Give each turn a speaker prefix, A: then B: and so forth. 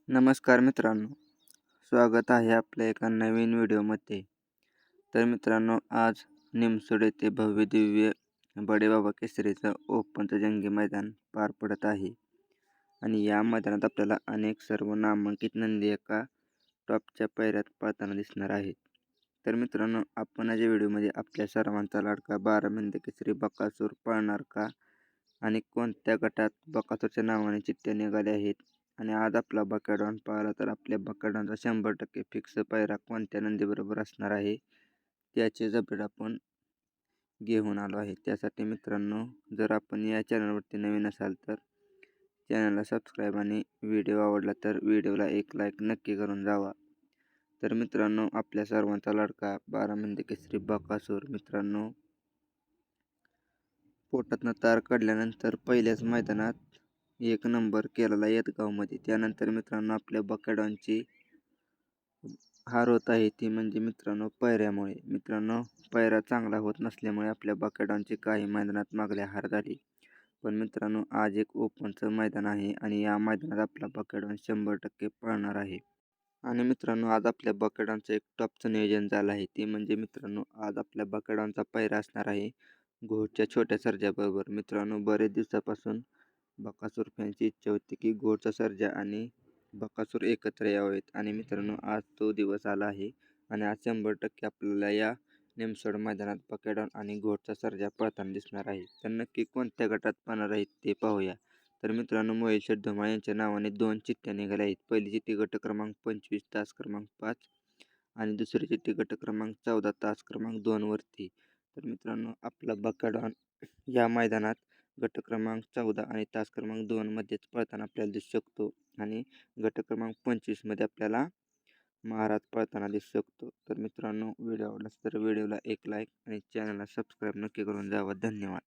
A: नमस्कार मित्रांनो, स्वागत आहे आपल्या एका नवीन व्हिडिओमध्ये. तर मित्रांनो, आज निमसोड येथे भव्यदिव्य बडेबाबा केसरीचं ओपनचं जंगी मैदान पार पडत आहे आणि या मैदानात आपल्याला अनेक सर्व नामांकित नंदी एका टॉपच्या पायऱ्यात पळताना दिसणार आहेत. तर मित्रांनो, आपण या व्हिडिओमध्ये आपल्या सर्वांचा लाडका 12 केसरी बकासूर पळणार का आणि कोणत्या गटात बकासूरच्या नावाने चिठ्ठ्या निघाल्या आहेत आणि आज आपला बकाडॉन पाहिला तर आपल्या बकाडॉनचा 100% फिक्स पायरा कोणत्या नंदीबरोबर असणार आहे त्याचे अपडेट आपण घेऊन आलो आहे. त्यासाठी मित्रांनो, जर आपण या चॅनलवरती नवीन असाल तर चॅनलला सबस्क्राईब आणि व्हिडिओ आवडला तर व्हिडिओला एक लाईक नक्की करून जावा. तर मित्रांनो, आपल्या सर्वांचा लाडका 12 केसरी बकासूर मित्रांनो पोटातनं तार काढल्यानंतर पहिल्याच मैदानात 1 नंबर केलेला येतगावमध्ये. त्यानंतर मित्रांनो आपल्या बकाडॉनची हार होत आहे ती म्हणजे मित्रांनो पायऱ्यामुळे. मित्रांनो, पायरा चांगला होत नसल्यामुळे आपल्या बकाडॉनची काही मैदानात मागल्या हार झाली. पण मित्रांनो, आज एक ओपनचं मैदान आहे आणि या मैदानात आपला बकाडॉन 100% पळणार आहे. आणि मित्रांनो, आज आपल्या बकाडॉनचं एक टॉपचं नियोजन झालं आहे. ते म्हणजे मित्रांनो, आज आपल्या बकाडॉनचा पायरा असणार आहे घोडच्या छोट्या सर्जाबरोबर. मित्रांनो, बरेच दिवसापासून बकासूर फॅनची इच्छा होती की घोडचा सर्जा आणि बकासूर एकत्र यावेत आणि मित्रांनो, आज तो दिवस आला आहे आणि आज 100% आपल्याला या निमसोड मैदानात बकाडॉन आणि घोडचा सर्जा पळताना दिसणार आहे. तर नक्की कोणत्या गटात पळणार आहेत ते पाहूया. तर मित्रांनो, मोहिल शेठ धुमाळ यांच्या नावाने 2 चिठ्ठ्या निघाल्या आहेत. पहिली चिठ्ठी गट क्रमांक 25 तास क्रमांक 5 आणि दुसरी चिठ्ठी गट क्रमांक 14 तास क्रमांक 2 वरती. तर मित्रांनो, आपला बकाडॉन या मैदानात गट क्रमांक 14 आणि तास क्रमांक 2 मध्येच पळताना आपल्याला दिसू शकतो आणि गट क्रमांक 25 मध्ये आपल्याला महाराज पळताना दिसू शकतो. तर मित्रांनो, व्हिडिओ आवडला तर व्हिडिओला एक लाईक आणि चॅनलला सबस्क्राईब नक्की करून जावं. धन्यवाद.